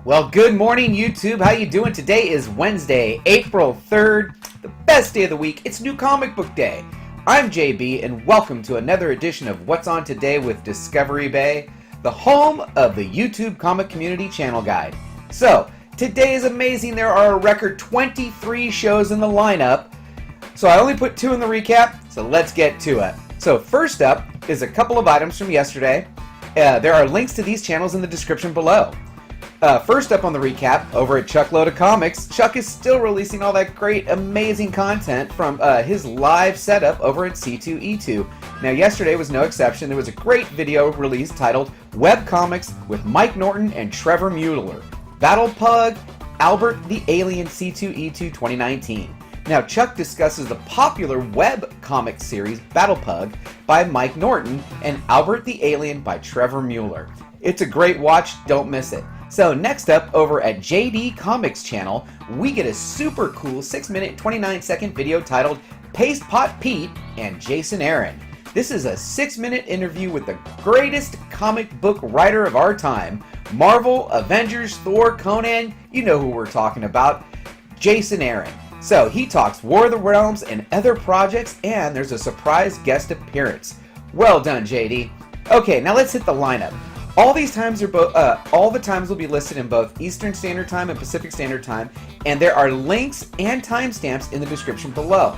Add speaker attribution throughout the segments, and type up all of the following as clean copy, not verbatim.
Speaker 1: Well, good morning, YouTube. How you doing? Today is Wednesday, April 3rd, the best day of the week. It's New Comic Book Day. I'm JB, and welcome to another edition of What's On Today with Discovery Bay, the home of the YouTube Comic Community Channel Guide. So, today is amazing. There are a record 23 shows in the lineup. So I only put 2 in the recap, so let's get to it. So first up is a couple of items from yesterday. There are links to these channels in the description below. First up on the recap, over at DEE Comics, Chuck is still releasing all that great, amazing content from his live setup over at C2E2. Now, yesterday was no exception. There was a great video released titled Web Comics with Mike Norton and Trevor Mueller. Battlepug, Albert the Alien C2E2 2019. Now, Chuck discusses the popular web comic series Battlepug by Mike Norton and Albert the Alien by Trevor Mueller. It's a great watch, don't miss it. So next up, over at DEE Comics channel, we get a super cool 6-minute 29-second video titled Paste Pot Pete and Jason Aaron. This is a 6-minute interview with the greatest comic book writer of our time, Marvel, Avengers, Thor, Conan, you know who we're talking about, Jason Aaron. So he talks War of the Realms and other projects, and there's a surprise guest appearance. Well done, JD. Okay, now let's hit the lineup. All these times are all the times will be listed in both Eastern Standard Time and Pacific Standard Time, and there are links and timestamps in the description below.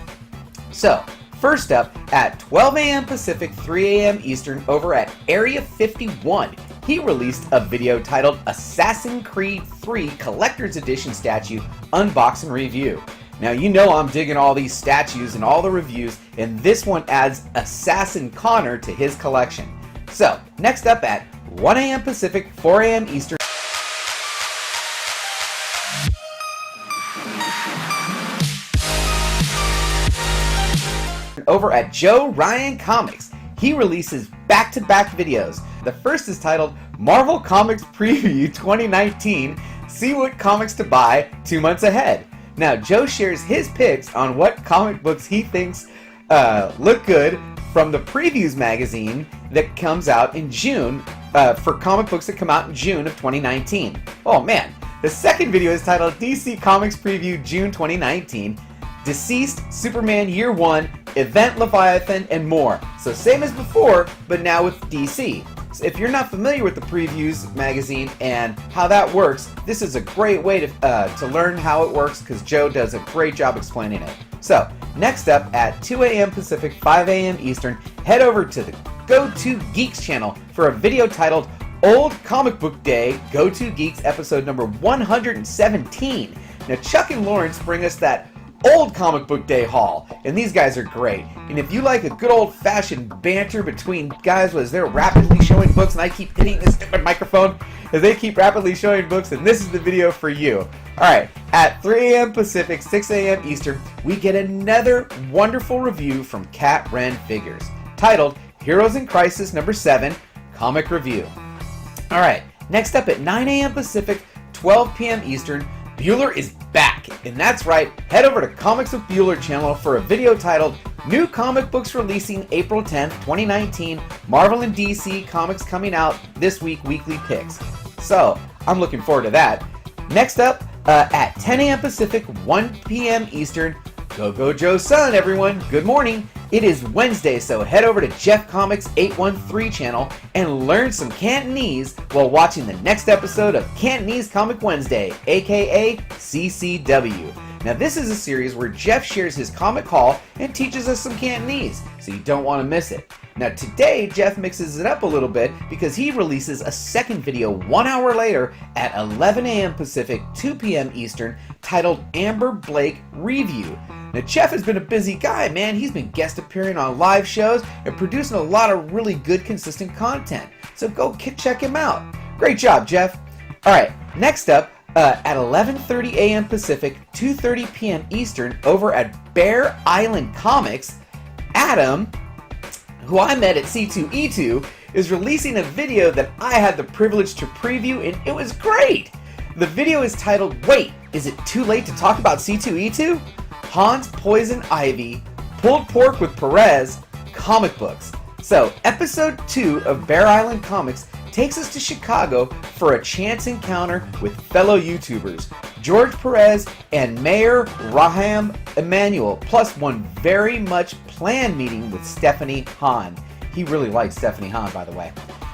Speaker 1: So, first up, at 12 a.m. Pacific, 3 a.m. Eastern, over at Area 51, he released a video titled Assassin Creed III Collector's Edition Statue Unbox and Review. Now, you know I'm digging all these statues and all the reviews, and this one adds Assassin Connor to his collection. So, next up at 1 a.m. Pacific, 4 a.m. Eastern. Over at Joe Ryan Comics, he releases back-to-back videos. The first is titled Marvel Comics Preview 2019, See What Comics to Buy 2 months ahead. Now, Joe shares his picks on what comic books he thinks look good from the Previews magazine that comes out in June, for comic books that come out in June of 2019. Oh man. The second video is titled DC Comics Preview June 2019, Deceased, Superman Year 1, Event Leviathan, and more. So same as before, but now with DC. So if you're not familiar with the Previews magazine and how that works, this is a great way to learn how it works, because Joe does a great job explaining it. So, next up at 2 a.m. Pacific, 5 a.m. Eastern, head over to the DEE2 Geeks channel for a video titled Old Comic Book Day DEE2 Geeks episode number 117. Now, Chuck and Lawrence bring us that old Comic Book Day haul, and these guys are great. And if you like a good old-fashioned banter between guys as they're rapidly showing books, and I keep hitting this stupid microphone as they keep rapidly showing books, then this is the video for you. Alright, at 3 a.m. Pacific, 6 a.m. Eastern, we get another wonderful review from KatRen Figures, titled Heroes in Crisis number 7, Comic Review. Alright, next up at 9 a.m. Pacific, 12 p.m. Eastern, Bueller is back, and that's right, head over to Comics with Bueller channel for a video titled New Comic Books Releasing April 10th, 2019, Marvel and DC Comics Coming Out This Week Weekly Picks. So, I'm looking forward to that. Next up, at 10 a.m. Pacific, 1 p.m. Eastern, Go Joe Son, everyone, good morning. It is Wednesday, so head over to Jeff Comics 813 channel and learn some Cantonese while watching the next episode of Cantonese Comic Wednesday, aka CCW. Now, this is a series where Jeff shares his comic haul and teaches us some Cantonese, so you don't want to miss it. Now, today, Jeff mixes it up a little bit because he releases a second video 1 hour later at 11 a.m. Pacific, 2 p.m. Eastern, titled Amber Blake Review. Now, Jeff has been a busy guy, man. He's been guest appearing on live shows and producing a lot of really good, consistent content. So go check him out. Great job, Jeff. All right, next up, at 11:30 a.m. Pacific, 2:30 p.m. Eastern, over at Bear Island Comics, Adam, who I met at C2E2, is releasing a video that I had the privilege to preview, and it was great. The video is titled, Wait, is it too late to talk about C2E2? Hans Poison Ivy, Pulled Pork with Perez, comic books. So, episode 2 of Bear Island Comics takes us to Chicago for a chance encounter with fellow YouTubers, George Perez and Mayor Raham Emanuel, plus one very much planned meeting with Stephanie Hahn. He really likes Stephanie Hahn, by the way.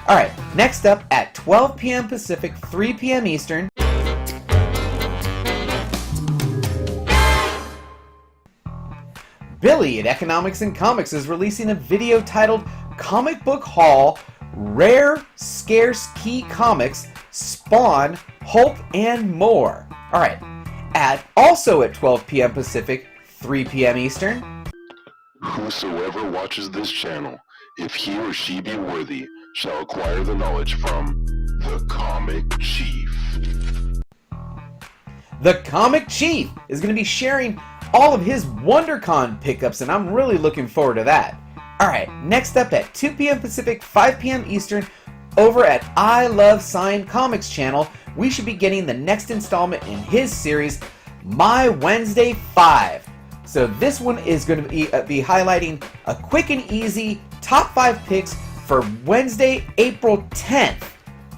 Speaker 1: Alright, next up at 12 p.m. Pacific, 3 p.m. Eastern, Billy at Economics and Comics is releasing a video titled Comic Book Haul, Rare Scarce Key Comics, Spawn, Hulk, and more. Alright, also at 12 p.m. Pacific, 3 p.m. Eastern,
Speaker 2: whosoever watches this channel, if he or she be worthy, shall acquire the knowledge from the Comic Chief.
Speaker 1: The Comic Chief is going to be sharing all of his WonderCon pickups, and I'm really looking forward to that. Alright, next up at 2 p.m. Pacific, 5 p.m. Eastern, over at I Love Signed Comics channel, we should be getting the next installment in his series, My Wednesday 5. So this one is going to be highlighting a quick and easy top 5 picks for Wednesday, April 10th.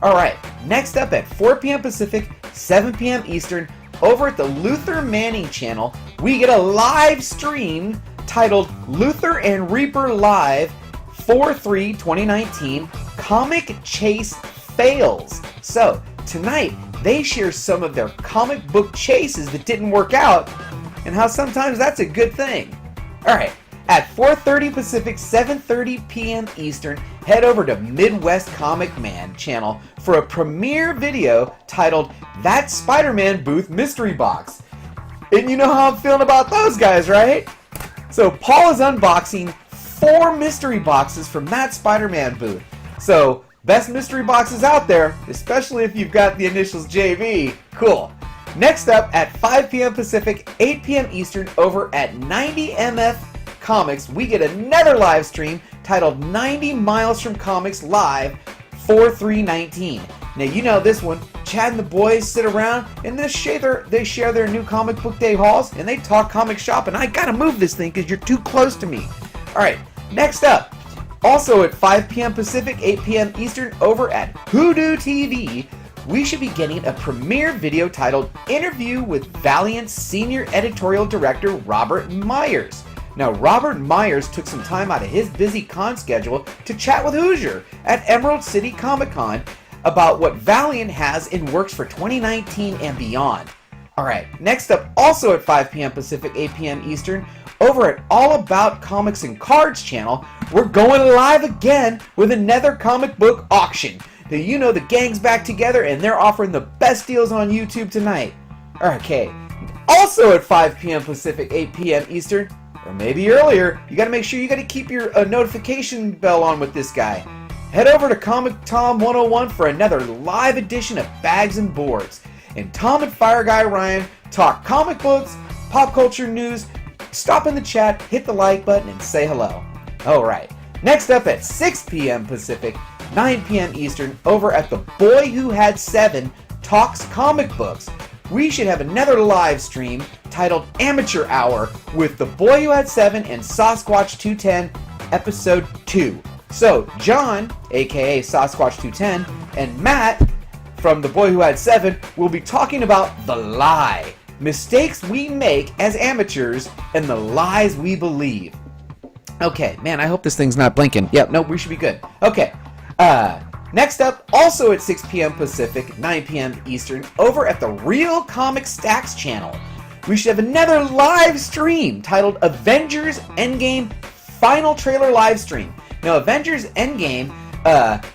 Speaker 1: Alright, next up at 4 p.m. Pacific, 7 p.m. Eastern, over at the Luther Manning channel, we get a live stream titled Luther and Reaper Live 4/3/2019 Comic Chase Fails. So, tonight, they share some of their comic book chases that didn't work out, and how sometimes that's a good thing. Alright, at 4:30 Pacific, 7:30 p.m. Eastern, head over to Midwest Comic Man channel for a premiere video titled That Spider-Man Booth Mystery Box. And you know how I'm feeling about those guys, right? So Paul is unboxing 4 mystery boxes from that Spider-Man booth. So, best mystery boxes out there, especially if you've got the initials JV. Cool. Next up at 5 p.m. Pacific, 8 p.m. Eastern, over at 90MF Comics, we get another live stream titled 90 Miles from Comics Live 4/3/19. Now you know this one. Chad and the boys sit around and they share their new Comic Book Day hauls and they talk comic shop, and I gotta move this thing because you're too close to me. Alright, next up, also at 5 p.m. Pacific, 8 p.m. Eastern, over at Hoodoo TV, we should be getting a premiere video titled Interview with Valiant Senior Editorial Director Robert Myers. Now, Robert Myers took some time out of his busy con schedule to chat with Hoosier at Emerald City Comic Con about what Valiant has in works for 2019 and beyond. Alright, next up, also at 5 p.m. Pacific, 8 p.m. Eastern, over at All About Comics and Cards channel, we're going live again with another comic book auction. Now, you know the gang's back together and they're offering the best deals on YouTube tonight. Okay, also at 5 p.m. Pacific, 8 p.m. Eastern, or maybe earlier, you gotta make sure you gotta keep your notification bell on with this guy. Head over to Comic Tom 101 for another live edition of Bags and Boards. And Tom and Fire Guy Ryan talk comic books, pop culture news. Stop in the chat, hit the like button, and say hello. Alright, next up at 6 p.m. Pacific, 9 p.m. Eastern, over at The Boy Who Had 7 Talks Comic Books, we should have another live stream titled Amateur Hour with The Boy Who Had 7 and Sasquatch 210 Episode 2. So, John, aka Sasquatch 210, and Matt from The Boy Who Had 7 will be talking about the lie, mistakes we make as amateurs, and the lies we believe. Okay, man, I hope this thing's not blinking. Yep, no, we should be good. Okay, next up, also at 6 p.m. Pacific, 9 p.m. Eastern, over at the Real Comic Stacks channel, we should have another live stream titled Avengers Endgame Final Trailer Live Stream. Now, Avengers Endgame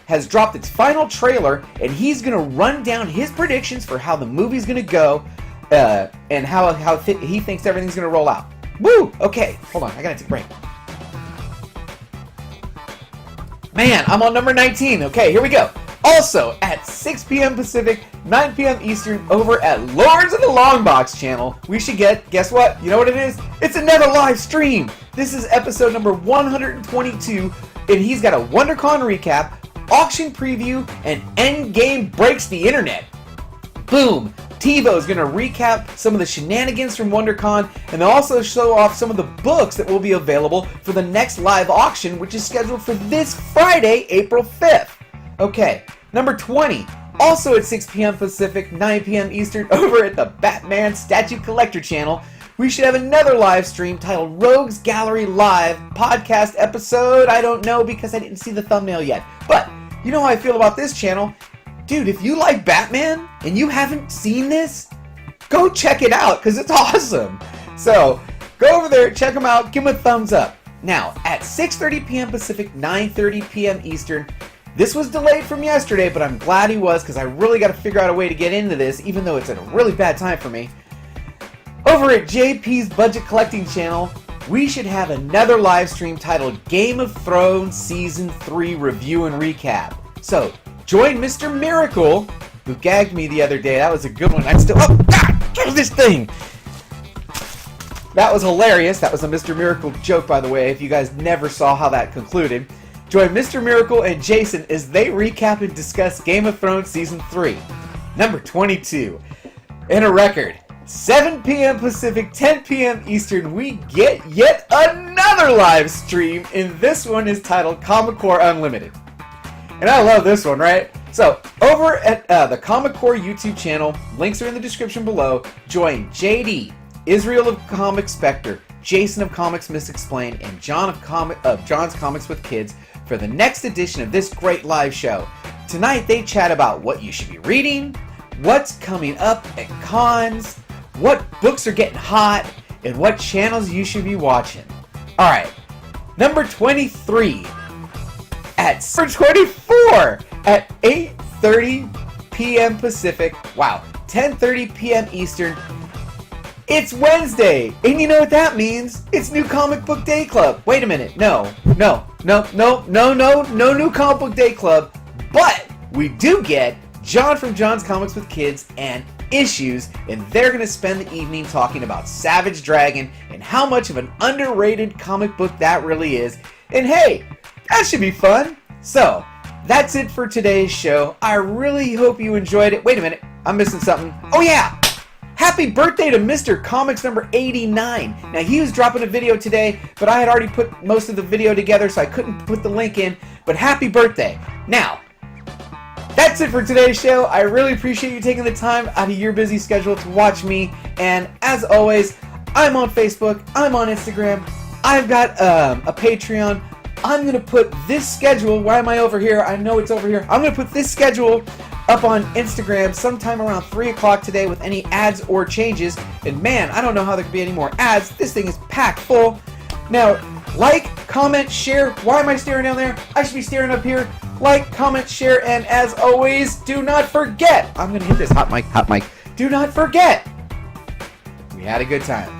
Speaker 1: has dropped its final trailer, and he's going to run down his predictions for how the movie's going to go and how he thinks everything's going to roll out. Woo! Okay, hold on, I got to take a break. Man, I'm on number 19. Okay, here we go. Also, at 6 p.m. Pacific, 9 p.m. Eastern, over at Lords of the Longbox channel, we should get, guess what? You know what it is? It's another live stream. This is episode number 122, and he's got a WonderCon recap, auction preview, and Endgame breaks the internet. Boom! TiVo's going to recap some of the shenanigans from WonderCon, and they'll also show off some of the books that will be available for the next live auction, which is scheduled for this Friday, April 5th. Okay, Number 20, also at 6 p.m. Pacific, 9 p.m. Eastern, over at the Batman Statue Collector channel, we should have another live stream titled Rogues Gallery Live podcast episode. I don't know because I didn't see the thumbnail yet. But you know how I feel about this channel. Dude, if you like Batman and you haven't seen this, go check it out because it's awesome. So go over there, check them out, give them a thumbs up. Now, at 6:30 p.m. Pacific, 9:30 p.m. Eastern, this was delayed from yesterday, but I'm glad he was because I really got to figure out a way to get into this, even though it's at a really bad time for me. Over at JP's Budget Collecting channel, we should have another live stream titled Game of Thrones Season 3 Review and Recap. So, join Mr. Miracle, who gagged me the other day. That was a good one. Oh, God, get this thing! That was hilarious. That was a Mr. Miracle joke, by the way, if you guys never saw how that concluded. Join Mr. Miracle and Jason as they recap and discuss Game of Thrones Season 3. Number 22. In a record, 7 p.m. Pacific, 10 p.m. Eastern, we get yet another live stream, and this one is titled Comic Core Unlimited. And I love this one, right? So, over at the Comic Core YouTube channel, links are in the description below, join JD, Israel of Comic Spectre, Jason of Comics Misexplained, and John of John's Comics with Kids for the next edition of this great live show. Tonight they chat about what you should be reading, what's coming up at cons, what books are getting hot, and what channels you should be watching. Alright, number 23 at 24 at 8:30 p.m. Pacific, wow, 10:30 p.m. Eastern. It's Wednesday, and you know what that means? It's New Comic Book Day Club. Wait a minute, no New Comic Book Day Club, but we do get John from John's Comics with Kids and Issues, and they're going to spend the evening talking about Savage Dragon and how much of an underrated comic book that really is. And hey, that should be fun. So, that's it for today's show. I really hope you enjoyed it. Wait a minute, I'm missing something. Oh yeah! Happy birthday to Mr. Comics number 89. Now, he was dropping a video today, but I had already put most of the video together, so I couldn't put the link in. But happy birthday. Now, that's it for today's show. I really appreciate you taking the time out of your busy schedule to watch me. And as always, I'm on Facebook. I'm on Instagram. I've got a Patreon. I'm going to put this schedule. Why am I over here? I know it's over here. I'm going to put this schedule up on Instagram sometime around 3 o'clock today with any ads or changes. And man, I don't know how there could be any more ads. This thing is packed full. Now, like, comment, share. Why am I staring down there? I should be staring up here. Like, comment, share, and as always, do not forget. I'm going to hit this hot mic. Do not forget. We had a good time.